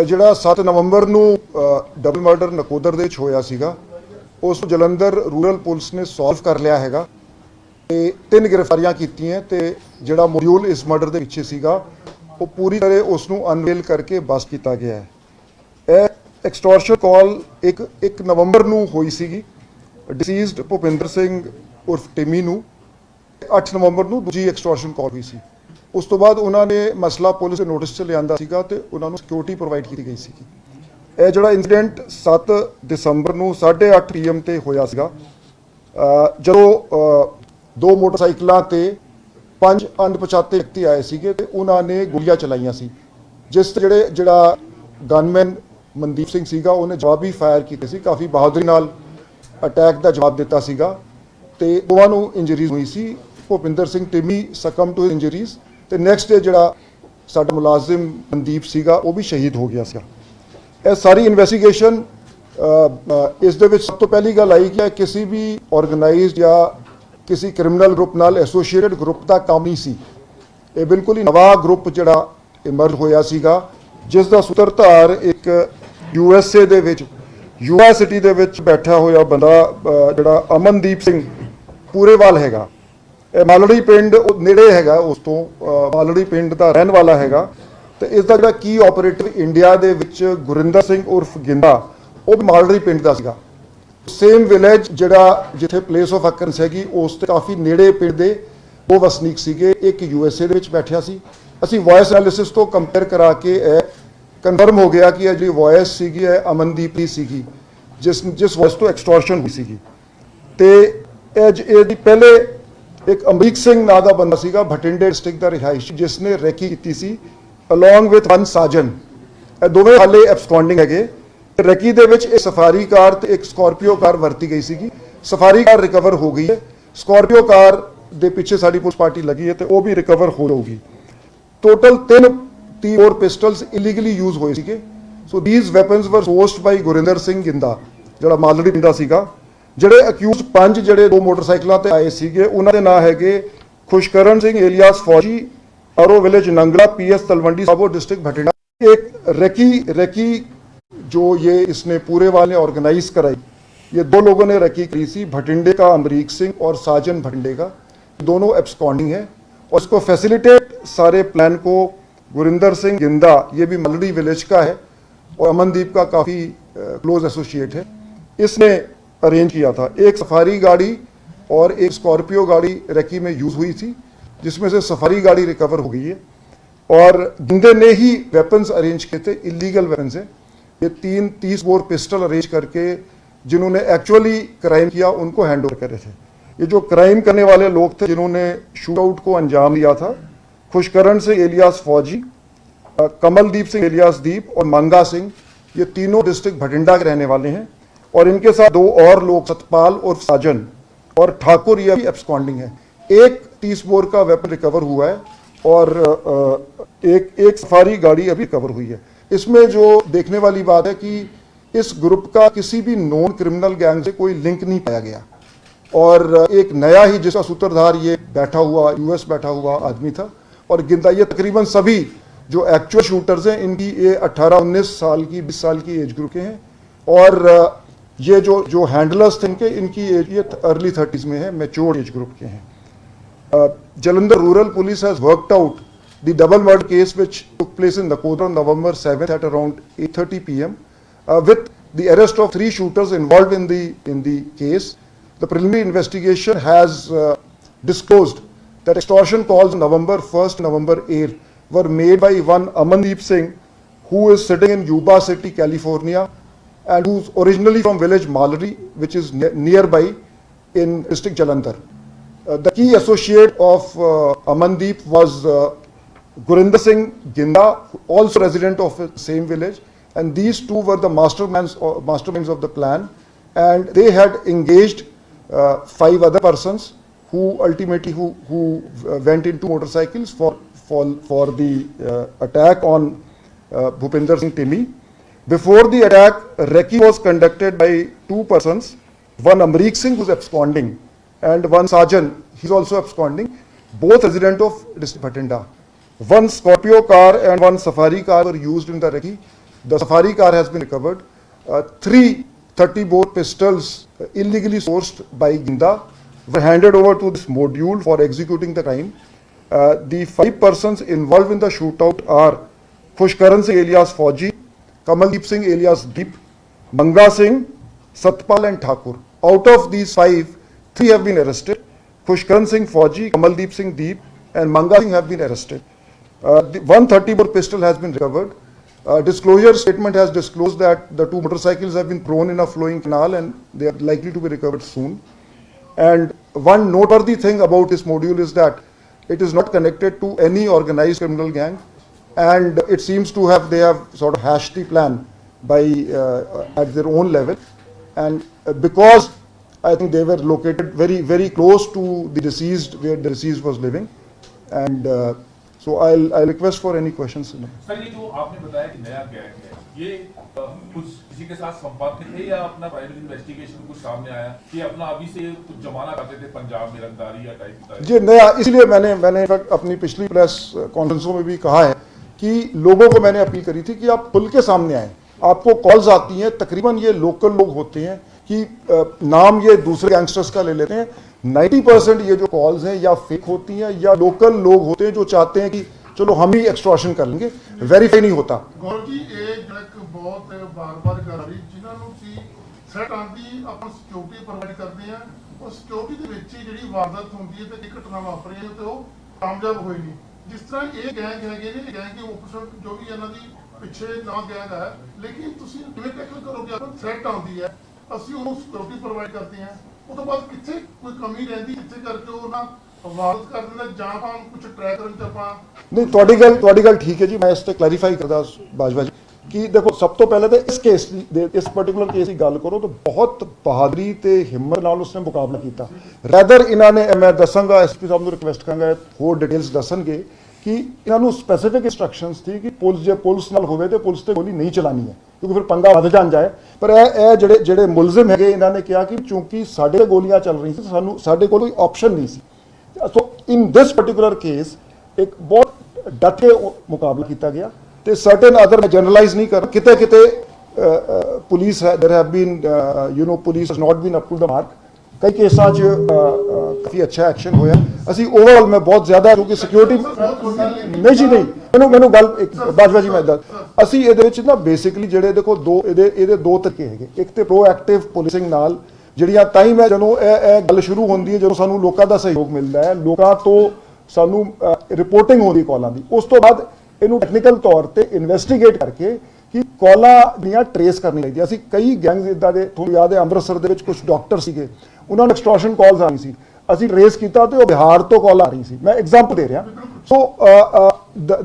ਜਿਹੜਾ 7 ਨਵੰਬਰ ਨੂੰ double murder Nakodar ਦੇ ਵਿੱਚ ਹੋਇਆ ਸੀਗਾ, ਉਸ ਨੂੰ ਜਲੰਧਰ ਰੂਰਲ ਪੁਲਿਸ ਨੇ ਸੋਲਵ ਕਰ ਲਿਆ ਹੈਗਾ ਤੇ 3 ਗ੍ਰਿਫਤਾਰੀਆਂ ਕੀਤੀਆਂ ਤੇ ਜਿਹੜਾ ਮੋਡਿਊਲ ਇਸ ਮਰਡਰ ਦੇ ਪਿੱਛੇ ਸੀਗਾ ਉਹ ਪੂਰੀ ਤਰ੍ਹਾਂ ਉਸ ਨੂੰ ਅਨਵੇਲ ਕਰਕੇ ਬਸਟ ਕੀਤਾ ਗਿਆ ਹੈ। ਇਹ ਐਕਸਟੋਰਸ਼ਨ ਕਾਲ 1 ਨਵੰਬਰ ਨੂੰ ਹੋਈ ਸੀਗੀ ਡਿਸੀਜ਼ਡ ਭੁਪਿੰਦਰ ਸਿੰਘ ਉਰਫ ਟਿਮੀ ਨੂੰ। 8 ਨਵੰਬਰ ਨੂੰ ਦੂਜੀ ਐਕਸਟੋਰਸ਼ਨ ਕਾਲ ਹੋਈ ਸੀ। ਉਸ ਤੋਂ ਬਾਅਦ ਉਹਨਾਂ ਨੇ ਮਸਲਾ ਪੁਲਿਸ ਦੇ ਨੋਟਿਸ 'ਚ ਲਿਆਂਦਾ ਸੀਗਾ ਤੇ ਉਹਨਾਂ ਨੂੰ ਸਿਕਿਉਰਿਟੀ ਪ੍ਰੋਵਾਈਡ ਕੀਤੀ ਗਈ ਸੀਗੀ। ਇਹ ਜਿਹੜਾ ਇਨਸੀਡੈਂਟ 7 ਦਸੰਬਰ ਨੂੰ 8:30 PM ਤੇ ਹੋਇਆ ਸੀਗਾ, ਜਦੋਂ 2 ਮੋਟਰਸਾਈਕਲਾਂ ਤੇ 5 ਅਣਪਛਾਤੇ ਵਿਅਕਤੀ ਆਏ ਸੀਗੇ ਤੇ ਉਹਨਾਂ ਨੇ ਗੋਲੀਆਂ ਚਲਾਈਆਂ ਸੀ, ਜਿਸ ਜਿਹੜਾ ਗਨਮੈਨ ਮਨਦੀਪ ਸਿੰਘ ਸੀਗਾ ਉਹਨੇ ਜਵਾਬੀ ਫਾਇਰ ਕੀਤੇ ਸੀ। ਕਾਫੀ ਬਹਾਦਰੀ ਨਾਲ ਅਟੈਕ ਦਾ ਜਵਾਬ ਦਿੱਤਾ ਸੀਗਾ ਤੇ ਦੋਵਾਂ ਨੂੰ ਇੰਜਰੀਜ਼ ਹੋਈ ਸੀ। Bhupinder Singh Timmy succumb to injuries ਤੇ ਨੈਕਸਟ ਡੇ ਜਿਹੜਾ ਸਾਡਾ ਮੁਲਾਜ਼ਮ ਮਨਦੀਪ ਸੀਗਾ ਉਹ ਵੀ ਸ਼ਹੀਦ ਹੋ ਗਿਆ ਸੀਗਾ। ਇਹ ਸਾਰੀ ਇਨਵੈਸਟੀਗੇਸ਼ਨ ਇਸ ਦੇ ਵਿੱਚ ਸਭ ਤੋਂ ਪਹਿਲੀ ਗੱਲ ਆਈ ਕਿ ਕਿਸੇ ਵੀ ਆਰਗੇਨਾਈਜ਼ਡ ਜਾਂ ਕਿਸੇ ਕ੍ਰਿਮੀਨਲ ਗਰੁੱਪ ਨਾਲ ਐਸੋਸੀਏਟਡ ਗਰੁੱਪ ਦਾ ਕੰਮ ਨਹੀਂ ਸੀ। ਇਹ ਬਿਲਕੁਲ ਹੀ ਨਵਾਂ ਗਰੁੱਪ ਜਿਹੜਾ ਇਮਰਜ ਹੋਇਆ ਸੀਗਾ, ਜਿਸ ਦਾ ਸੂਤਰਧਾਰ ਇੱਕ USA ਦੇ ਵਿੱਚ ਯੂਆ ਸਿਟੀ ਦੇ ਵਿੱਚ ਬੈਠਾ ਹੋਇਆ ਬੰਦਾ ਜਿਹੜਾ ਅਮਨਦੀਪ ਸਿੰਘ ਪੂਰੇਵਾਲ ਹੈਗਾ। ਇਹ ਮਾਲੜੀ ਪਿੰਡ ਨੇੜੇ ਹੈਗਾ, ਉਸ ਤੋਂ ਮਾਲੜੀ ਪਿੰਡ ਦਾ ਰਹਿਣ ਵਾਲਾ ਹੈਗਾ ਤੇ ਇਸ ਦਾ ਜਿਹੜਾ ਕੀ ਆਪਰੇਟਰ ਇੰਡੀਆ ਦੇ ਵਿੱਚ ਗੁਰਿੰਦਰ ਸਿੰਘ ਉਰਫ ਗਿੰਦਾ, ਉਹ ਵੀ ਮਾਲੜੀ ਪਿੰਡ ਦਾ ਸੀਗਾ। ਸੇਮ ਵਿਲੇਜ ਜਿਹੜਾ ਜਿੱਥੇ ਪਲੇਸ ਆਫ ਅਕਰੈਂਸ ਹੈਗੀ ਉਸ ਤੇ ਕਾਫੀ ਨੇੜੇ ਪਿੰਡ ਦੇ 2 ਵਸਨੀਕ ਸੀਗੇ। ਇੱਕ USA ਦੇ ਵਿੱਚ ਬੈਠਿਆ ਸੀ। ਅਸੀਂ ਵੌਇਸ ਐਨਾਲਿਸਿਸ ਤੋਂ ਕੰਪੇਅਰ ਕਰਾ ਕੇ ਇਹ ਕਨਫਰਮ ਹੋ ਗਿਆ ਕਿ ਇਹ ਜਿਹੜੀ ਵੌਇਸ ਸੀਗੀ ਇਹ ਅਮਨਦੀਪ ਦੀ ਸੀਗੀ, ਜਿਸ ਵੌਇਸ ਤੋਂ ਐਕਸਟੋਰਸ਼ਨ ਹੋਈ ਸੀਗੀ। ਤੇ ਇਹਦੀ ਪਹਿਲੇ ਇੱਕ ਅਮਰੀਕ ਸਿੰਘ ਨਾਂ ਦਾ ਬੰਦਾ ਸੀਗਾ ਭਟਿੰਡੇ ਡਿਸਟ੍ਰਿਕਟ ਦਾ ਰਿਹਾਇਸ਼ੀ, ਜਿਸ ਨੇ ਰੈਕੀ ਕੀਤੀ ਸੀ ਅਲੋਂਗ ਵਿਦ 1 ਸਾਜਨ। ਇਹ ਦੋਵੇਂ ਹਾਲੇ ਐਬਸਕੌਂਡਿੰਗ ਹੈਗੇ। ਰੈਕੀ ਦੇ ਵਿੱਚ ਇੱਕ ਸਫਾਰੀ ਕਾਰ ਤੇ ਇੱਕ ਸਕਾਰਪੀਓ ਕਾਰ ਵਰਤੀ ਗਈ ਸੀਗੀ। ਸਫਾਰੀ ਕਾਰ ਰਿਕਵਰ ਹੋ ਗਈ ਹੈ, ਸਕਾਰਪੀਓ ਕਾਰ ਦੇ ਪਿੱਛੇ ਸਾਡੀ ਪੁਲਿਸ ਪਾਰਟੀ ਲੱਗੀ ਹੈ ਤੇ ਉਹ ਵੀ ਰਿਕਵਰ ਹੋ ਜਾਊਗੀ। ਟੋਟਲ 3 ਪਿਸਟਲਸ ਇਲੀਗਲੀ ਯੂਜ਼ ਹੋਏ ਸੀਗੇ। ਸੋ ਥੀਸ ਵੈਪਨਸ ਵਰ ਸੋਰਸਡ ਬਾਈ ਗੁਰਿੰਦਰ ਸਿੰਘ ਗਿੰਦਾ ਜਿਹੜਾ ਮਾਲੜੀ ਪਿੰਡ ਦਾ ਸੀਗਾ। ਜਿਹੜੇ ਅਕਿਊਜ਼ਡ 5 ਜਿਹੜੇ 2 ਮੋਟਰਸਾਈਕਲਾਂ ਤੇ ਆਏ ਸੀਗੇ ਉਹਨਾਂ ਦੇ ਨਾਂ ਹੈਗੇ ਖੁਸ਼ਕਰਨ ਸਿੰਘ ਏਲੀਆਸ ਫੌਜੀ, अरो village Nangla, PS Talwandi Sabo district Bathinda. एक रेकी जो ये इसने पूरे वाले ऑर्गेनाइज कराई, ये 2 लोगों ने रेकी करी थी, भटिंडे का अमरीक सिंह और साजन भटिंडे का, दोनों एब्सकॉन्डिंग है। और इसको फैसिलिटेट सारे प्लान को गुरिंदर सिंह गिंदा, ये भी मलड़ी विलेज का है और अमनदीप का काफ़ी क्लोज एसोसिएट है, इसने अरेंज किया था। एक सफारी गाड़ी और एक स्कॉर्पियो गाड़ी रेकी में यूज़ हुई थी, जिसमें से सफारी गाड़ी रिकवर हो गई है। और गिंदे ने ही वेपन्स अरेंज किए थे, इलीगल वेपन्स है ये। 30 बोर पिस्टल अरेंज करके जिन्होंने एक्चुअली क्राइम किया उनको हैंड ओवर करे थे। ये जो क्राइम करने वाले लोग थे जिन्होंने शूट आउट को अंजाम दिया था, खुशकरण सिंह एलियास फौजी, कमलदीप सिंह एलियास दीप और मंगा सिंह, ये तीनों डिस्ट्रिक्ट भटिंडा के रहने वाले हैं। और इनके साथ 2 और लोग सतपाल और साजन और ठाकुर, ये भी एब्सकॉन्डिंग है। एक 30 बोर का वेपन रिकवर हुआ है और एक सफारी गाड़ी अभी रिकवर हुई है। इसमें जो देखने वाली बात है कि इस ग्रुप का किसी भी नॉन क्रिमिनल गैंग से कोई लिंक नहीं पाया गया और एक नया ही जिसका सूत्रधार ये बैठा हुआ US बैठा हुआ आदमी था। और गिंदा, ये तकरीबन सभी जो एक्चुअल शूटर्स हैं इनकी ये 18-19 साल की 20 साल की एज ग्रुप के हैं। और ये जो हैंडलर्स थे इनकी एज ये अर्ली 30s में है, मैच्योर एज ग्रुप के हैं। Jalandhar Rural Police has worked out the double murder case which took place in Nakoda on November 7th at around 8:30 PM, with the arrest of 3 shooters involved in the case. The preliminary investigation has disclosed that extortion calls on November 1st, November 8th were made by one Amandeep Singh, who is sitting in Yuba City, California, and who's originally from village Malari, which is nearby in district Jalandhar. The key associate of Amandeep was Gurinder Singh Ginda, also resident of the same village, and these 2 were the masterminds of the plan, and they had engaged 5 other persons who ultimately went into motorcycles for the attack on Bhupinder Singh Timi. Before the attack, recce was conducted by 2 persons, one Amreek Singh who's absconding and one Sajan, he's also absconding, both resident of district Bhatinda. One Scorpio car and one Safari car were used in the recce. The safari car has been recovered. 330 bore pistols illegally sourced by Ginda were handed over to this module for executing the crime. The 5 persons involved in the shootout are Khushkaran Singh alias Fauji, Kamaldeep Singh alias Deep, Manga Singh, Satpal and Thakur. Out of these 5, 3 have been arrested. Khushkaran Singh Fauji, Kamaldeep Singh Deep and Manga Singh have been arrested. The 130 bore pistol has been recovered. Disclosure statement has disclosed that the 2 motorcycles have been thrown in a flowing canal and they are likely to be recovered soon. And one noteworthy thing about this module is that it is not connected to any organized criminal gang, and it seems to have, they have sort of hashed the plan by at their own level. And because I think they were located very, very close to the deceased, where the deceased was living. And so I'll request for any questions. Sir, ये जो आपने बताया कि नया gang है, ये कुछ किसी के साथ संपर्क थे या अपना प्राइवेट इन्वेस्टिगेशन कुछ सामने आया कि अपना अभी से कुछ जमाना करते थे पंजाब में रंगदारी या टाइप? जी नया, इसलिए मैंने अपनी पिछली प्रेस कॉन्फ्रेंसों में भी कहा है कि लोगों को मैंने अपील करी थी कि आप खुल के सामने आएँ। आपको कॉल्स आती हैं, तकरीबन ये लोकल लोग होते हैं कि नाम ये दूसरे गैंगस्टर्स का ले लेते हैं। 90% ये जो कॉल्स हैं या फेक होती हैं या लोकल लोग होते हैं जो चाहते हैं कि चलो हम ही एक्सटॉर्शन कर लेंगे, वेरीफाई नहीं होता। गौरव जी, एक बहुत बार कर रही जिन्होंने सी सेट आंदी अपन सिक्योरिटी प्रोवाइड करते हैं और सिक्योरिटी ਦੇ ਵਿੱਚ ਹੀ ਜਿਹੜੀ ਵਾਰਦਾਤ ਹੁੰਦੀ ਹੈ ਤੇ ਘਟਨਾ ਵਾਪਰੀ ਹੈ ਤੇ ਉਹ ਕਾਮਯਾਬ ਹੋਈ ਨਹੀਂ। ਜਿਸ ਤਰ੍ਹਾਂ ਇਹ ਗੈਂਗ ਹੈਗੇ ਨੇ, ਗੈਂਗ ਦੇ ਆਪੋਜ਼ਿਟ ਜੋ ਵੀ ਇਹਨਾਂ ਦੀ ਪਿੱਛੇ ਨਾ ਗੈਂਗ ਹੈ, ਲੇਕਿਨ ਤੁਸੀਂ ਕਿਵੇਂ ਟੈਕਲ ਕਰੋਗੇ? ਆਪਾਂ ਥ੍ਰੈਟ ਆਉਂਦੀ ਹੈ, ਅਸੀਂ ਉਹਨੂੰ ਸਿਕਿਉਰਿਟੀ ਪ੍ਰੋਵਾਈਡ ਕਰਦੇ ਹਾਂ, ਉਹ ਤੋਂ ਬਾਅਦ ਕਿੱਥੇ ਕੋਈ ਕਮੀ ਰਹਿੰਦੀ, ਜਿੱਥੇ ਕਰਕੇ ਉਹ ਨਾ ਵਾਰਦਾਤ ਕਰ ਦਿੰਦਾ ਜਾਂ ਆਪਾਂ ਕੁਝ ਟਰੈਕ ਕਰਨ ਤੇ ਆਪਾਂ नहीं, ਤੁਹਾਡੀ ਗੱਲ ਠੀਕ है जी। मैं इस ਤੇ ਕਲੈਰੀਫਾਈ ਕਰਦਾ ਬਾਜਵਾ ਜੀ ਕਿ ਦੇਖੋ, ਸਭ ਤੋਂ ਪਹਿਲਾਂ ਤਾਂ ਇਸ ਕੇਸ ਦੀ, ਇਸ ਪਾਰਟਿਕੂਲਰ ਕੇਸ ਦੀ ਗੱਲ ਕਰੋ ਤਾਂ ਬਹੁਤ ਬਹਾਦਰੀ ਤੇ ਹਿੰਮਤ ਨਾਲ ਉਸਨੇ ਮੁਕਾਬਲਾ ਕੀਤਾ। ਰੈਦਰ ਇਹਨਾਂ ਨੇ, ਮੈਂ ਦੱਸਾਂਗਾ ਐਸਪੀ ਸਾਹਿਬ ਨੂੰ ਰਿਕਵੈਸਟ ਕਰਾਂਗਾ ਹੋਰ ਡਿਟੇਲਸ ਦੱਸਣਗੇ ਕਿ ਇਹਨਾਂ ਨੂੰ ਸਪੈਸੀਫਿਕ ਇੰਸਟਰਕਸ਼ਨਸ ਸੀ ਕਿ ਜੇ ਪੁਲਿਸ ਨਾਲ ਹੋਵੇ ਤੇ ਪੁਲਿਸ ਤੇ ਗੋਲੀ ਨਹੀਂ ਚਲਾਣੀ ਹੈ ਕਿਉਂਕਿ ਫਿਰ ਪੰਗਾ ਵੱਧ ਜਾਏ। ਪਰ ਇਹ ਜਿਹੜੇ ਮੁਲਜ਼ਮ ਹੈਗੇ, ਇਹਨਾਂ ਨੇ ਕਿਹਾ ਕਿ ਚੂੰਕਿ ਸਾਡੇ ਗੋਲੀਆਂ ਚੱਲ ਰਹੀਆਂ ਸੀ, ਸਾਡੇ ਕੋਲ ਕੋਈ ਆਪਸ਼ਨ ਨਹੀਂ ਸੀ। ਸੋ ਇਨ ਦਿਸ ਪਾਰਟਿਕੂਲਰ ਕੇਸ ਇੱਕ ਬਹੁਤ ਡਟ ਕੇ ਮੁਕਾਬਲਾ ਕੀਤਾ ਗਿਆ ਤੇ ਸਰਟਨ ਅਦਰ, ਮੈਂ ਜਨਰਲਾਈਜ਼ ਨਹੀਂ ਕਰ, ਕਿਤੇ police there have been police has not been up to the mark. कई केसां 'ਚ काफ़ी अच्छा एक्शन होया। ਅਸੀਂ ਓਵਰਆਲ ਮੈਂ ਬਹੁਤ ਜ਼ਿਆਦਾ ਕਿਉਂਕਿ ਸਿਕਿਉਰਿਟੀ ਨਹੀਂ ਜੀ, ਨਹੀਂ ਮੈਨੂੰ ਗੱਲ ਇੱਕ ਬਾਜਵਾ ਜੀ, ਮੈਂ ਅਸੀਂ ਇਹਦੇ ਵਿੱਚ ਨਾ ਬੇਸਿਕਲੀ ਜਿਹੜੇ ਦੇਖੋ ਇਹਦੇ ਦੋ ਤਰੀਕੇ ਹੈਗੇ। ਇੱਕ ਤੇ ਪ੍ਰੋਐਕਟਿਵ ਪੁਲਿਸਿੰਗ ਨਾਲ ਜਿਹੜੀਆਂ ਟਾਈਮ ਹੈ ਜਦੋਂ ਇਹ ਗੱਲ ਸ਼ੁਰੂ ਹੁੰਦੀ ਹੈ, ਜਦੋਂ ਸਾਨੂੰ ਲੋਕਾਂ ਦਾ ਸਹਿਯੋਗ ਮਿਲਦਾ ਹੈ, ਲੋਕਾਂ ਤੋਂ ਸਾਨੂੰ ਰਿਪੋਰਟਿੰਗ ਹੁੰਦੀ ਕਾਲਾਂ ਦੀ, ਉਸ ਤੋਂ ਬਾਅਦ ਇਹਨੂੰ ਟੈਕਨੀਕਲ ਤੌਰ ਤੇ ਇਨਵੈਸਟੀਗੇਟ ਕਰਕੇ ਕਿ ਕਾਲਾਂ ਦੀਆਂ ਟਰੇਸ ਕਰਨੀ ਚਾਹੀਦੀ। ਅਸੀਂ ਕਈ ਗੈਂਗਸ ਇੱਦਾਂ ਦੇ, ਤੁਹਾਨੂੰ ਯਾਦ ਹੈ ਅੰਮ੍ਰਿਤਸਰ ਦੇ ਵਿੱਚ ਕੁਝ ਡਾਕਟਰ ਸੀਗੇ, ਉਹਨਾਂ ਨੂੰ ਐਕਸਟੋਰਸ਼ਨ ਕਾਲਸ ਆ ਰਹੀ ਸੀ, ਅਸੀਂ ਟਰੇਸ ਕੀਤਾ ਤੇ ਉਹ ਬਿਹਾਰ ਤੋਂ ਕਾਲ ਆ ਰਹੀ ਸੀ। ਮੈਂ ਐਗਜ਼ਾਮਪਲ ਦੇ ਰਿਹਾ। ਸੋ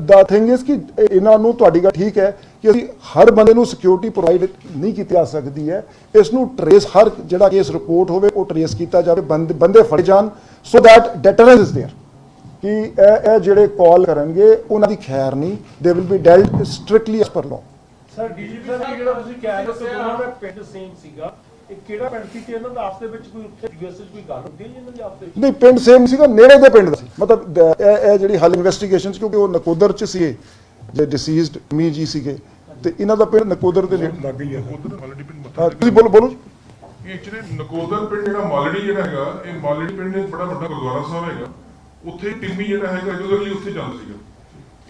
ਦਾ ਥਿੰਗ ਇਜ਼ ਕਿ ਇਹਨਾਂ ਨੂੰ, ਤੁਹਾਡੀ ਗੱਲ ਠੀਕ ਹੈ ਕਿ ਅਸੀਂ ਹਰ ਬੰਦੇ ਨੂੰ ਸਿਕਿਉਰਿਟੀ ਪ੍ਰੋਵਾਈਡ ਨਹੀਂ ਕੀਤੀ ਜਾ ਸਕਦੀ ਹੈ। ਇਸ ਨੂੰ ਟਰੇਸ, ਹਰ ਜਿਹੜਾ ਕੇਸ ਰਿਪੋਰਟ ਹੋਵੇ ਉਹ ਟਰੇਸ ਕੀਤਾ ਜਾਵੇ, ਬੰਦੇ ਫੜੇ ਜਾਣ, so that deterrence is there ਕਿ ਇਹ ਜਿਹੜੇ ਕਾਲ ਕਰਨਗੇ ਉਹਨਾਂ ਦੀ ਖੈਰ ਨਹੀਂ, they will be dealt strictly as per law. Sir DGP ਸਾਹਿਬ, ਜਿਹੜਾ ਤੁਸੀਂ ਕਹਿ ਰਹੇ ਸੀ ਉਹਨਾਂ ਦਾ ਪਿੰਡ ਸੇਮ ਸੀਗਾ, ਇਹ ਕਿਹੜਾ ਪਿੰਡ ਸੀ ਤੇ ਇਹਨਾਂ ਦਾ ਆਪਸ ਦੇ ਵਿੱਚ ਕੋਈ ਉੱਥੇ ਯੂਐਸਐਸ ਕੋਈ ਗੱਲ ਹੁੰਦੀ ਹੈ ਇਹਨਾਂ ਦੀ ਆਪਸ ਵਿੱਚ? ਨਹੀਂ, ਪਿੰਡ ਸੇਮ ਸੀਗਾ, ਨੇੜੇ ਦੇ ਪਿੰਡ ਦਾ ਸੀ। ਮਤਲਬ ਇਹ ਜਿਹੜੀ ਹਾਲ ਇਨਵੈਸਟੀਗੇਸ਼ਨਸ, ਕਿਉਂਕਿ ਉਹ ਨਕੋਦਰ 'ਚ ਸੀਗੇ, ਜੇ ਡਿਸੀਜ਼ਡ ਮੀ ਜੀ ਸੀਗੇ ਤੇ ਇਹਨਾਂ ਦਾ ਪਿੰਡ ਨਕੋਦਰ ਦੇ ਨੇੜੇ ਲੱਗ ਗਈ ਹੈ। ਮਾਲੜੀ ਪਿੰਡ ਮੱਥਾ ਤੁਸੀਂ ਬੋਲੋ ਜੀ। ਇਹ ਐਕਚੁਅਲੀ ਨਕੋਦਰ ਪਿੰਡ ਜਿਹੜਾ ਮਾਲੜੀ ਜਿਹੜਾ ਹੈਗਾ, ਇਹ ਮਾਲੜੀ ਪਿੰਡ ਦੇ ਬੜਾ ਵੱਡਾ ਗੁਰਦੁਆਰਾ ਸਾਹਿਬ ਹੈਗਾ, ਉੱਥੇ ਟਿੰਮੀ ਜਿਹੜਾ ਹੈਗਾ ਰੈਗੂਲਰਲੀ ਉੱਥੇ ਜਾਂਦਾ ਸੀਗਾ।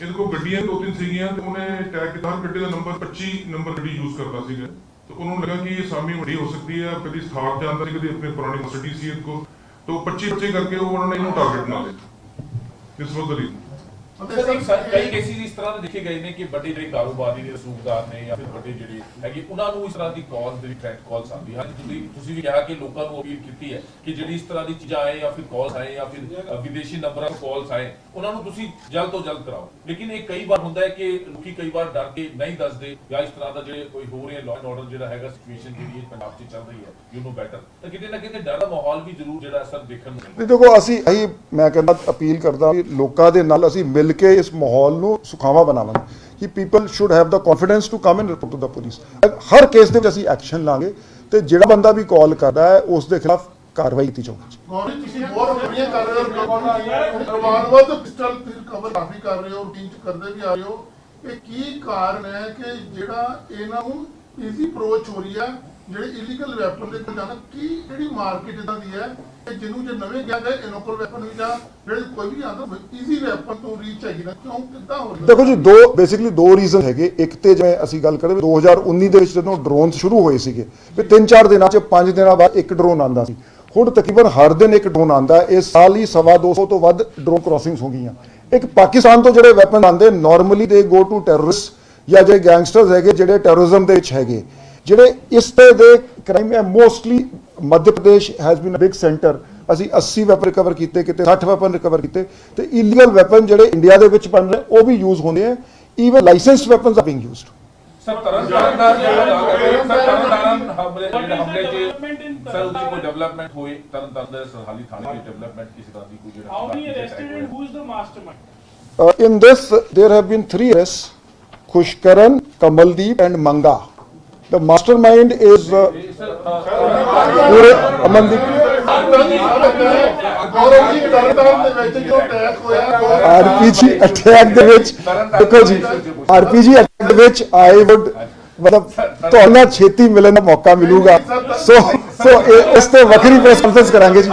ਇਹਦੇ ਕੋਲ ਗੱਡੀਆਂ 2-3 ਸੀਗੀਆਂ ਤੇ ਉਹਨੇ ਟੈਗ ਕੀਤਾ, ਹਰ ਗੱਡੀ ਦਾ ਨੰਬਰ 25 ਨੰਬਰ ਗੱਡੀ ਯੂਜ਼ ਕਰਦਾ ਸੀਗਾ। ਤੇ ਉਹਨੂੰ ਲੱਗਾ ਕਿ ਇਹ ਸਾਮੀ ਵੱਡੀ ਹੋ ਸਕਦੀ ਹੈ, ਕਦੀ ਸਥਾਪ ਜਾਂਦਾ ਸੀ, ਕਦੀ ਆਪਣੇ ਪੁਰਾਣੀ ਕਸਟਡੀ ਸੀ ਇਹਦੇ ਕੋਲ, तो 25 करके उन्होंने इन्हों टारगेट बना लिया। This was the reason. कई केसेस इस तरह देखे गए ने कि बड़े ਜਿਹੜੇ ਕਾਰੋਬਾਰੀ ਨੇ, ਰਸੂਖਦਾਰ ਨੇ ਜਾਂ ਫਿਰ ਵੱਡੇ ਜਿਹੜੇ ਹੈਗੇ, ਉਹਨਾਂ ਨੂੰ ਇਸ ਤਰ੍ਹਾਂ ਦੀ ਕਾਲਸ, ਜਿਹੜੀ ਥ੍ਰੈਟ ਕਾਲਸ ਆਉਂਦੀ ਹਨ। ਤੁਸੀਂ ਵੀ ਕਿਹਾ ਕਿ ਲੋਕਾਂ ਨੂੰ ਅਪੀਲ ਕੀਤੀ ਹੈ ਕਿ ਜਿਹੜੀ ਇਸ ਤਰ੍ਹਾਂ ਦੀ ਚੀਜ਼ਾਂ ਆਏ ਜਾਂ ਫਿਰ ਕਾਲਸ ਆਏ ਜਾਂ ਫਿਰ ਵਿਦੇਸ਼ੀ ਨੰਬਰਾਂ ਤੋਂ ਕਾਲਸ ਆਏ, ਉਹਨਾਂ ਨੂੰ ਤੁਸੀਂ ਜਲਦ ਤੋਂ ਜਲਦ ਕਰਾਓ। ਲੇਕਿਨ ਇਹ ਕਈ ਵਾਰ ਹੁੰਦਾ ਹੈ ਕਿ ਲੋਕੀ ਕਈ ਵਾਰ ਡਰ ਕੇ ਨਹੀਂ ਦੱਸਦੇ ਜਾਂ ਇਸ ਤਰ੍ਹਾਂ ਦਾ ਜਿਹੜੇ ਕੋਈ ਹੋ ਰਿਹਾ ਲਾਅ ਐਂਡ ਆਰਡਰ ਜਿਹੜਾ ਹੈਗਾ ਸਿਚੁਏਸ਼ਨ ਜਿਹੜੀ ਪੰਜਾਬ 'ਚ ਚੱਲ ਰਹੀ ਹੈ, ਯੂ ਨੋ ਬੈਟਰ, ਤਾਂ ਕਿਤੇ ਨਾ ਕਿਤੇ ਡਰ ਦਾ ਮਾਹੌਲ ਵੀ ਜ਼ਰੂਰ ਜਿਹੜਾ ਅਸਰ ਦੇਖਣ ਨੂੰ ਮਿਲਦਾ। ਦੇਖੋ ਅਸੀਂ ਮੈਂ ਕਹਿੰਦਾ ਅਪੀਲ ਕਰਦਾ ਵੀ ਲੋਕਾਂ ਦੇ ਨਾਲ ਅਸੀਂ ਮਿਲ ਕੇ ਇਸ ਮਾਹੌਲ ਨੂੰ ਸੁਖਾਵਾਂ ਬਣਾਵਾਂਗੇ ਕਿ people should have the confidence to come and report to the police. ਹਰ ਕੇਸ ਦੇ ਵਿੱਚ ਅਸੀਂ ਐਕਸ਼ਨ ਲਾਂਗੇ ਤੇ ਜਿਹੜਾ ਬੰਦਾ ਵੀ ਕਾਲ ਕਰਦਾ ਹੈ ਉਸ ਦੇ ਖਿਲਾਫ ਕਾਰਵਾਈ ਕੀਤੀ ਜਾਊਗੀ। ਗੌਰੀ ਤੁਸੀਂ ਬਹੁਤ ਵਧੀਆ ਕਰ ਰਹੇ ਹੋ, ਪ੍ਰਮਾਣਵਤ ਪਿਸਟਲ ਰਿਕਵਰ ਕਾਫੀ ਕਰ ਰਹੇ ਹੋ, ਰੂਟੀਨ ਚ ਕਰਦੇ ਵੀ ਆ ਰਹੇ ਹੋ। ਇਹ ਕੀ ਕਾਰਨ ਹੈ ਕਿ ਜਿਹੜਾ ਇਹਨਾਂ ਨੂੰ ਈਜ਼ੀ ਅਪਰੋਚ ਹੋ ਰਹੀ ਹੈ ਜਿਹੜੇ ਇਲੀਗਲ ਵੈਪਨ ਦੇ ਕੋਲ ਜਾਣਾ, ਕੀ ਜਿਹੜੀ ਮਾਰਕੀਟ ਇਦਾਂ ਦੀ ਹੈ ਕਿ ਜਿਹਨੂੰ ਜੇ ਨਵੇਂ ਗਿਆ ਗਏ ਇਨੋਕਲ ਵੈਪਨ ਵੀ ਜਾਂ ਜਿਹੜੇ ਕੋਈ ਵੀ ਆਉਂਦਾ ਈਜ਼ੀ ਵੈਪਨ ਤੋਂ ਰੀਚ ਹੈਗੀ ਨਾ, ਕਿਉਂ ਕਿੱਦਾਂ ਹੋ ਰਿਹਾ? ਦੇਖੋ ਜੀ, ਬੇਸਿਕਲੀ ਦੋ ਰੀਜ਼ਨ ਹੈਗੇ। ਇੱਕ ਤੇ ਜਿਵੇਂ ਅਸੀਂ ਗੱਲ ਕਰਦੇ 2019 ਦੇ ਵਿੱਚ ਜਦੋਂ ਡਰੋਨ ਸ਼ੁਰੂ ਹੋਏ ਸੀਗੇ ਵੀ 3-4 ਦਿਨਾਂ 'ਚ 5 ਦਿਨਾਂ ਬਾਅਦ ਇੱਕ ਡਰੋਨ ਆਉਂਦਾ ਸੀ। ਹੁਣ ਤਕਰੀਬਨ ਹਰ ਦਿਨ ਇੱਕ ਡਰੋਨ ਆਉਂਦਾ। ਇਸ ਸਾਲ ਹੀ 250 ਤੋਂ ਵੱਧ ਡਰੋਨ ਕ੍ਰਾਸਿੰਗਸ ਹੋ ਗਈਆਂ। ਇੱਕ ਪਾਕਿਸਤਾਨ ਤੋਂ ਜਿਹੜੇ ਵੈਪਨ ਆਉਂਦੇ ਨਾਰਮਲੀ ਦੇ ਗੋ ਟੂ ਟੈਰਰਿਸਟ ਜਾਂ ਜਿਹੜੇ ਗੈਂਗਸਟਰਸ ਹੈਗੇ ਜਿਹੜੇ ਟੈਰਰਿਜ਼ਮ ਦੇ ਵਿੱਚ ਹੈਗੇ, ਜਿਹੜੇ ਇਸ ਤਰ੍ਹਾਂ ਦੇ ਕ੍ਰਾਈਮ ਹੈ। Mostly Madhya Pradesh has been a big centre. ਅਸੀਂ 80 ਵੈਪਨ ਰਿਕਵਰ ਕੀਤੇ, ਕਿਤੇ 60 ਵੈਪਨ ਰਿਕਵਰ ਕੀਤੇ। ਤੇ ਇਲੀਗਲ ਵੈਪਨ ਜਿਹੜੇ ਇੰਡੀਆ ਦੇ ਵਿੱਚ ਬਣ ਰਹੇ ਉਹ ਵੀ ਯੂਜ਼ ਹੁੰਦੇ ਆ। Even licensed weapons R being used. Sir Tarn Taran ਹਮਲੇ ਸਰ ਉੱਥੇ ਕੋਈ ਡਿਵੈਲਪਮੈਂਟ ਹੋਏ? ਤਰਨਤਾਰਨ ਦੇ ਸਰਹਾਲੀ ਥਾਣੇ ਦੀ ਡਿਵੈਲਪਮੈਂਟ ਕਿਸੇ ਤਰ੍ਹਾਂ ਦੀ ਕੋਈ ਜਿਹੜਾ How many arrested and who is the mastermind? In this, there have been 3 arrests: Khushkaran, Kamaldeep, and Manga. The mastermind is Amandeep. Gaurav ji Tarn Taran ਦੇ ਵਿੱਚ ਜੋ ਅਟੈਕ ਹੋਇਆ RPG attack ਦੇ ਵਿੱਚ ਦੇਖੋ ਜੀ, RPG attack ਦੇ ਵਿੱਚ I would ਮਤਲਬ ਤੁਹਾਨੂੰ ਛੇਤੀ ਮਿਲਣ ਦਾ ਮੌਕਾ ਮਿਲੂਗਾ। ਸੋ ਇਸ ਤੇ ਵੱਖਰੀ ਪ੍ਰੈਸ ਕਾਨਫਰੰਸ ਕਰਾਂਗੇ ਜੀ।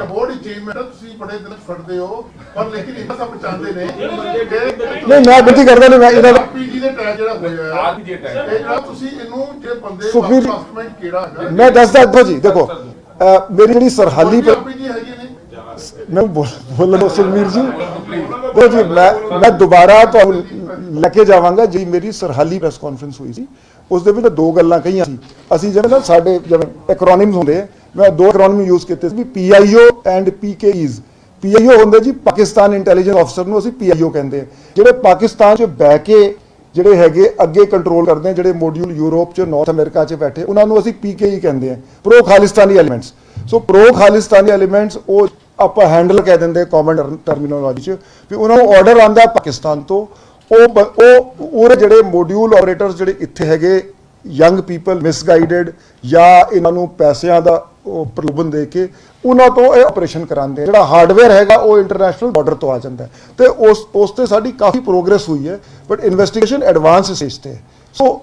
ਬਹੁਤ ਹੀ ਅਚੀਵਮੈਂਟ ਤੁਸੀਂ ਬੜੇ ਦਿਨ ਫੜਦੇ ਹੋ, ਪਰ ਲੇਕਿਨ ਇਹਨਾਂ ਸਭ ਚਾਹੁੰਦੇ ਨੇ ਨਹੀਂ, ਮੈਂ ਬੇਨਤੀ ਕਰਦਾ ਨਹੀਂ, ਮੈਂ ਇਹਨਾਂ ਦਾ ਆਰਪੀਜੀ ਦੇ ਅਟੈਕ ਜਿਹੜਾ ਹੋਇਆ ਹੈ, RPG attack। ਇਹ ਜਿਹੜਾ ਤੁਸੀਂ ਇਹਨੂੰ ਜੇ ਬੰਦੇ ਸੁਖਬੀਰ- ਮਾਸਟਰਮਾਈਂਡ ਕਿਹੜਾ ਹੈਗਾ? ਮੈਂ ਦੱਸਦਾ ਦੇਖੋ ਜੀ, ਦੇਖੋ ਮੇਰੀ ਜਿਹੜੀ ਸਰਹਾਲੀ ਆਰਪੀਜੀ ਹੈਗੇ ਨੇ ਮੈਂ ਬੋਲਣਾ ਸੁਖਬੀਰ ਜੀ ਦੇਖੋ ਜੀ, ਮੈਂ ਦੁਬਾਰਾ ਤੁਹਾਨੂੰ ਲੈ ਕੇ ਜਾਵਾਂਗਾ। ਜੀ ਮੇਰੀ ਸਰਹਾਲੀ ਪ੍ਰੈਸ ਕਾਨਫਰੰਸ ਹੋਈ ਸੀ, ਉਸ ਦੇ ਵਿੱਚ 2 ਗੱਲਾਂ ਕਹੀਆਂ ਸੀ। ਅਸੀਂ ਜਿਹੜੇ ਨਾ ਸਾਡੇ ਜਿਵੇਂ ਐਕਰੋਨਿਮਸ ਹੁੰਦੇ ਆ, ਮੈਂ 2 ਐਕਰੋਨਿਮ ਯੂਜ਼ ਕੀਤੇ ਸੀ, PIO ਐਂਡ PKEs। PIO ਹੁੰਦੇ ਜੀ ਪਾਕਿਸਤਾਨ ਇੰਟੈਲੀਜੈਂਸ ਆਫਸਰ ਨੂੰ ਅਸੀਂ PIO ਕਹਿੰਦੇ ਆ, ਜਿਹੜੇ ਪਾਕਿਸਤਾਨ 'ਚ ਬਹਿ ਕੇ ਜਿਹੜੇ ਹੈਗੇ ਅੱਗੇ ਕੰਟਰੋਲ ਕਰਦੇ ਆ, ਜਿਹੜੇ ਮੋਡਿਊਲ ਯੂਰਪ 'ਚ ਨਾਰਥ ਅਮਰੀਕਾ 'ਚ ਬੈਠੇ, ਉਹਨਾਂ ਨੂੰ ਅਸੀਂ PKE ਕਹਿੰਦੇ ਆ, ਪ੍ਰੋ ਖਾਲਿਸਤਾਨੀ ਐਲੀਮੈਂਟਸ। ਸੋ ਪ੍ਰੋ ਖਾਲਿਸਤਾਨੀ ਐਲੀਮੈਂਟਸ ਉਹ ਆਪਾਂ ਹੈਂਡਲ ਕਹਿ ਦਿੰਦੇ ਕਾਮਨ ਟਰਮੀਨੋਲੋਜੀ 'ਚ, ਵੀ ਉਹਨਾਂ ਨੂੰ ਆਰਡਰ ਆਉਂਦਾ ਪਾਕਿਸਤਾਨ ਤੋਂ। ਉਹ ਜਿਹੜੇ ਮੋਡਿਊਲ ਆਪਰੇਟਰਸ ਜਿਹੜੇ ਇੱਥੇ ਹੈਗੇ ਯੰਗ ਪੀਪਲ ਮਿਸਗਾਈਡਡ ਜਾਂ ਇਹਨਾਂ ਨੂੰ ਪੈਸਿਆਂ ਦਾ ਪ੍ਰਲੋਭਨ ਦੇ ਕੇ ਉਹਨਾਂ ਤੋਂ ਇਹ ਆਪਰੇਸ਼ਨ ਕਰਾਉਂਦੇ। ਜਿਹੜਾ ਹਾਰਡਵੇਅਰ ਹੈਗਾ ਉਹ ਇੰਟਰਨੈਸ਼ਨਲ ਬਾਰਡਰ ਤੋਂ ਆ ਜਾਂਦਾ ਤੇ ਉਸ ਤੇ ਸਾਡੀ ਕਾਫੀ ਪ੍ਰੋਗਰੈਸ ਹੋਈ ਹੈ, ਬਟ ਇਨਵੈਸਟੀਗੇਸ਼ਨ ਐਡਵਾਂਸ ਸਟੇਜ ਤੇ। ਸੋ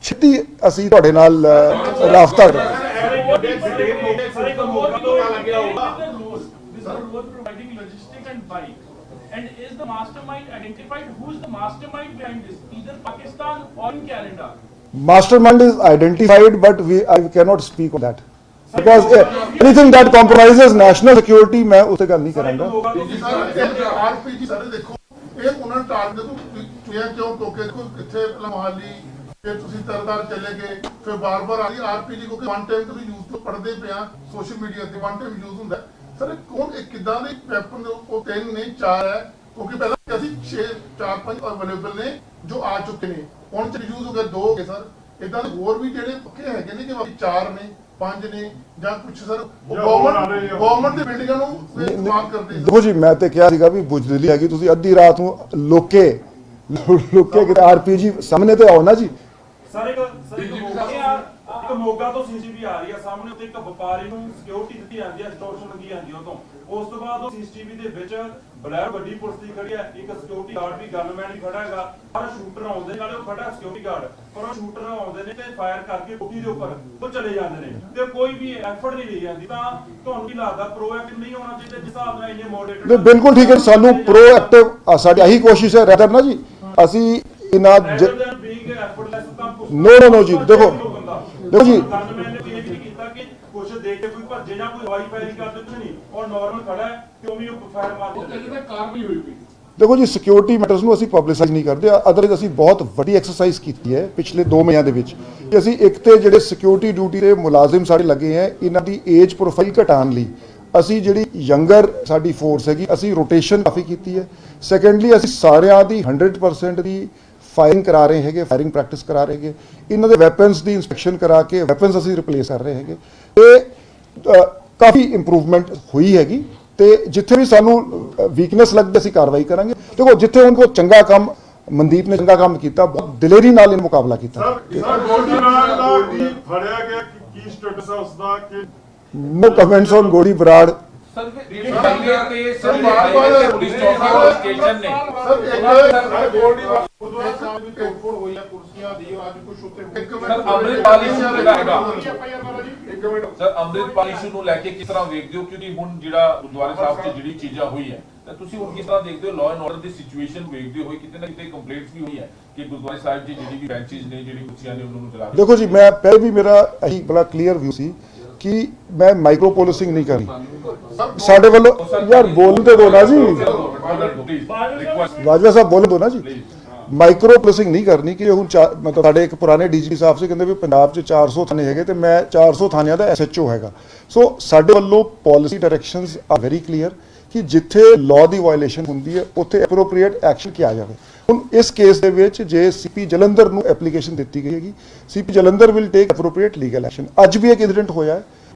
ਛੇਤੀ ਅਸੀਂ ਤੁਹਾਡੇ ਨਾਲ ਰਾਬਤਾ ਕਰਾਂਗੇ। Providing logistics and bike. And is the mastermind identified? Who is the mastermind behind this? Either Pakistan or in Canada? Mastermind is identified, but I cannot speak on that because anything that compromises national security मैं उससे ਗੱਲ ਨਹੀਂ ਕਰਾਂਗਾ। RPG ਸਾਰੇ ਦੇਖੋ ਇਹ ਉਹਨਾਂ ਨੂੰ ਟਾਰਗੇਟ ਤੁਸੀਂ ਕਿਉਂ ਟੋਕੇ ਕਿੱਥੇ ਲਮਾਲੀ ਫਿਰ ਤੁਸੀਂ ਤਰਦਾਰ ਚਲੇ ਗਏ, ਫਿਰ ਬਾਰ-ਬਾਰ ਆ ਰਹੀ ਆਰਪੀਜੀ ਕਿਉਂਕਿ ਵਨ ਟਾਈਮ ਤੁਸੀਂ ਯੂਜ਼ ਤੋਂ ਪੜਦੇ ਪਿਆ ਸੋਸ਼ਲ ਮੀਡੀਆ ਤੇ ਵਨ ਟਾਈਮ ਯੂਜ਼ ਹੁੰਦਾ। ਸਰ ਕੌਣ ਕਿੱਦਾਂ ਦੇ ਵੈਪਨ ਉਹ 3 ਨੇ 4 ਹੈ, ਕਿਉਂਕਿ ਪਹਿਲਾਂ ਅਸੀਂ 4-5 ਅਵੇਲੇਬਲ ਨੇ ਜੋ ਆ ਚੁੱਕੇ ਨੇ, ਹੁਣ ਚ ਯੂਜ਼ ਹੋ ਗਏ 2 ਹੋ ਗਏ। ਸਰ ਇਦਾਂ ਦੇ ਹੋਰ ਵੀ ਜਿਹੜੇ ਪੱਕੇ ਹੈਗੇ ਨੇ ਕਿ ਬਾਕੀ 4 ਨੇ 5 ਨੇ ਜਾਂ ਕੁਝ ਸਰ ਗਵਰਨਮੈਂਟ ਦੇ ਬਿਲਡਿੰਗਾਂ ਨੂੰ ਇਸਤੇਮਾਲ ਕਰਦੇ। ਦੇਖੋ ਜੀ, ਮੈਂ ਤੇ ਕਿਹਾ ਸੀਗਾ ਵੀ ਬੁਜਦਿਲੀ ਹੈਗੀ, ਤੁਸੀਂ ਅੱਧੀ ਰਾਤ ਨੂੰ ਲੋਕੇ ਕਿਤੇ ਆਰਪੀਜੀ ਸਾਹਮਣੇ ਤੇ ਆਓ ਨਾ ਜੀ। ਸਰ ਇੱਕ ਮੋਗਾ ਤੋਂ ਸੀਸੀਟੀਵੀ ਆ ਰਹੀ ਹੈ ਸਾਹਮਣੇ, ਉੱਤੇ ਇੱਕ ਵਪਾਰੀ ਨੂੰ ਸਿਕਿਉਰਿਟੀ ਦਿੱਤੀ ਜਾਂਦੀ ਹੈ, ਐਕਸਟੋਰਸ਼ਨ ਲੱਗੀ ਜਾਂਦੀ ਹੈ। ਉਸ ਤੋਂ ਬਾਅਦ ਉਹ ਸੀਸੀਟੀਵੀ ਦੇ ਵਿੱਚ ਬਲੈਰੋ ਗੱਡੀ ਪੁਲਿਸ ਦੀ ਖੜੀ ਹੈ, ਇੱਕ ਸਿਕਿਉਰਿਟੀ ਗਾਰਡ ਵੀ ਗਨਮੈਨ ਵੀ ਖੜਾ ਹੈਗਾ, ਪਰ ਸ਼ੂਟਰ ਆਉਂਦੇ ਨਾਲੇ ਉਹ ਖੜਾ ਸਿਕਿਉਰਿਟੀ ਗਾਰਡ, ਪਰ ਉਹ ਸ਼ੂਟਰ ਆਉਂਦੇ ਨੇ ਤੇ ਫਾਇਰ ਕਰਕੇ ਕੋਠੀ ਦੇ ਉੱਪਰ ਉਹ ਚਲੇ ਜਾਂਦੇ ਨੇ ਤੇ ਕੋਈ ਵੀ ਐਫਰਟ ਨਹੀਂ ਲਈ ਜਾਂਦੀ। ਤਾਂ ਤੁਹਾਨੂੰ ਕੀ ਲੱਗਦਾ ਪ੍ਰੋਐਕਟਿਵ ਨਹੀਂ ਹੋਣਾ ਚਾਹੀਦਾ ਜਿਸ ਹਿਸਾਬ ਨਾਲ ਇਹਨੇ ਮੋਡਰੇਟਰ? ਬਿਲਕੁਲ ਠੀਕ ਹੈ, ਸਾਨੂੰ ਪ੍ਰੋਐਕਟਿਵ ਸਾਡੀ ਆਹੀ ਕੋਸ਼ਿਸ਼ ਹੈ ਰੈਦਰ ਨਾ ਜੀ। ਅਸੀਂ ਇਹਨਾਂ ਨੋ ਜੀ ਦੇਖੋ ਜੀ ਗਨਮੈਨ ਨੇ ਇਹ ਵੀ ਨਹੀਂ ਕੀਤਾ ਕਿ ਕੁਝ ਦੇਖ ਕੇ ਕੋਈ ਭੱਜੇ ਜਾਂ ਕੋਈ ਹਵਾਈ ਫਾਇਰਿੰਗ ਕਰ ਦਿੱਤੀ ਨਹੀਂ, ਔਰ ਨਾਰਮਲ ਖੜਾ ਹੈ ਤੇ ਉਹ ਵੀ ਫਾਇਰ ਮਾਰ ਦਿੱਤਾ। ਕਾਰਵਾਈ ਹੋਈ ਪਈ। ਦੇਖੋ ਜੀ, ਸਿਕਿਉਰਿਟੀ ਮੈਟਰਸ ਨੂੰ ਅਸੀਂ ਪਬਲਿਸਾਈਜ਼ ਨਹੀਂ ਕਰਦੇ। ਅਦਰਵਾਈਜ਼ ਅਸੀਂ ਬਹੁਤ ਵੱਡੀ ਐਕਸਰਸਾਈਜ਼ ਕੀਤੀ ਹੈ ਪਿਛਲੇ 2 ਮਹੀਨਿਆਂ ਦੇ ਵਿੱਚ ਕਿ ਅਸੀਂ ਇੱਕ ਤੇ ਜਿਹੜੇ ਸਿਕਿਉਰਿਟੀ ਡਿਊਟੀ ਦੇ ਮੁਲਾਜ਼ਮ ਸਾਡੇ ਲੱਗੇ ਹੈ, ਇਹਨਾਂ ਦੀ ਏਜ ਪ੍ਰੋਫਾਈਲ ਘਟਾਉਣ ਲਈ ਅਸੀਂ ਜਿਹੜੀ ਯੰਗਰ ਸਾਡੀ ਫੋਰਸ ਹੈਗੀ ਅਸੀਂ ਰੋਟੇਸ਼ਨ ਕਾਫੀ ਕੀਤੀ ਹੈ। ਸੈਕੰਡਲੀ ਅਸੀਂ ਸਾਰਿਆਂ ਦੀ 100% ਦੀ ਫਾਇਰਿੰਗ ਕਰਾ ਰਹੇ ਹੈਗੇ, ਫਾਇਰਿੰਗ ਪ੍ਰੈਕਟਿਸ ਕਰਾ ਰਹੇ ਹੈਗੇ, ਇਹਨਾਂ ਦੇ ਵੈਪਨਸ ਦੀ ਇਨਸਪੈਕਸ਼ਨ ਕਰਾ ਕੇ ਵੈਪਨਸ ਅਸੀਂ ਰਿਪਲੇਸ ਕਰ ਰਹੇ ਹੈਗੇ ਤੇ ਕਾਫੀ ਇੰਪਰੂਵਮੈਂਟ ਹੋਈ ਹੈਗੀ। ਤੇ ਜਿੱਥੇ ਵੀ ਸਾਨੂੰ ਵੀਕਨੈਸ ਲੱਗਦੀ ਅਸੀਂ ਕਾਰਵਾਈ ਕਰਾਂਗੇ। ਦੇਖੋ ਜਿੱਥੇ ਉਹਨਾਂ ਕੋਲ ਚੰਗਾ ਕੰਮ ਮਨਦੀਪ ਨੇ ਚੰਗਾ ਕੰਮ ਕੀਤਾ, ਬਹੁਤ ਦਿਲੇਰੀ ਨਾਲ ਇਹਨੂੰ ਮੁਕਾਬਲਾ ਕੀਤਾ। No comments on Godi Barad. Sir ਤੇ ਪੁਲਿਸ ਚੌਕੀ ਸਟੇਸ਼ਨ ਨੇ ਗੁਰਦੁਆਰਾ ਸਾਹਿਬ ਦੀ ਤੋੜਫੋੜ ਹੋਈ ਹੈ ਕੁਰਸੀਆਂ ਦੀ ਅੱਜ ਕੁਝ ਉੱਤੇ ਸਰ ਅੰਮ੍ਰਿਤਪਾਲ ਇਸ਼ੂ ਜਿਹੜਾ ਹੈਗਾ ਸਰ ਅੰਮ੍ਰਿਤਪਾਲ ਇਸ਼ੂ ਨੂੰ ਲੈ ਕੇ ਕਿਸ ਤਰ੍ਹਾਂ ਵੇਖਦੇ ਹੋ ਕਿਉਂਕਿ ਹੁਣ ਜਿਹੜਾ ਗੁਰਦੁਆਰੇ ਸਾਹਿਬ 'ਚ ਜਿਹੜੀ ਚੀਜ਼ਾਂ ਹੋਈ ਹੈ ਤਾਂ ਤੁਸੀਂ ਹੁਣ ਕਿਸ ਤਰ੍ਹਾਂ ਦੇਖਦੇ ਹੋ law and order the situation ਵੇਖਦੇ ਹੋਏ ਕਿਤੇ ਨਾ ਕਿਤੇ ਕੰਪਲੇਂਟਸ ਵੀ ਹੋਈ ਹੈ ਕਿ ਗੁਰਦੁਆਰੇ ਸਾਹਿਬ 'ਚ ਜਿਹੜੀ ਵੀ ਬੈਂਚਿਸ ਨੇ ਜਿਹੜੀ ਕੁਰਸੀਆਂ ਨੇ ਉਹਨਾਂ ਨੂੰ ਚਲਾ ਦੇਖੋ ਜੀ, ਮੈਂ ਪਹਿਲੇ ਵੀ ਮੇਰਾ ਇਹੀ ਬੜਾ ਕਲੀਅਰ ਵਿਊ ਸੀ ਕਿ ਮੈਂ ਮਾਈਕਰੋ ਪੋਲਿਸਿੰਗ ਨਹੀਂ ਕਰਨੀ ਸਾਡੇ ਵੱਲੋਂ। ਯਾਰ ਬੋਲਣ ਤੇ ਦੋ ਨਾ ਜੀ, ਬਾਜਵਾ ਸਾਹਿਬ ਬੋਲਣ ਦੋ ਨਾ ਜੀ। ਮਾਈਕਰੋ ਪੋਲਿਸਿੰਗ ਨਹੀਂ ਕਰਨੀ ਕਿ ਹੁਣ ਮਤਲਬ ਸਾਡੇ ਇੱਕ ਪੁਰਾਣੇ ਡੀਜੀਪੀ ਸਾਹਿਬ ਸੀ ਕਹਿੰਦੇ ਵੀ ਪੰਜਾਬ 'ਚ 400 ਥਾਣੇ ਹੈਗੇ ਤੇ ਮੈਂ 400 ਥਾਣਿਆਂ ਦਾ ਐਸਐਚਓ ਹੈਗਾ। ਸੋ ਸਾਡੇ ਵੱਲੋਂ ਪਾਲਿਸੀ ਡਾਇਰੈਕਸ਼ਨਸ ਆ ਵੈਰੀ ਕਲੀਅਰ ਕਿ ਜਿੱਥੇ ਲਾਅ ਦੀ ਵਾਇਓਲੇਸ਼ਨ ਹੁੰਦੀ ਹੈ ਉੱਥੇ ਐਪਰੋਪ੍ਰੀਏਟ ਐਕਸ਼ਨ ਕਿਹਾ ਜਾਵੇ। ਹੁਣ ਇਸ ਕੇਸ ਦੇ ਵਿੱਚ ਜੇ ਸੀਪੀ ਜਲੰਧਰ ਨੂੰ ਐਪਲੀਕੇਸ਼ਨ ਦਿੱਤੀ ਗਈ ਹੈਗੀ, CP Jalandhar will take appropriate legal action. ਅੱਜ ਵੀ ਇੱਕ ਇਨਸੀਡੈਂਟ ਹੋਇਆ ਹੈ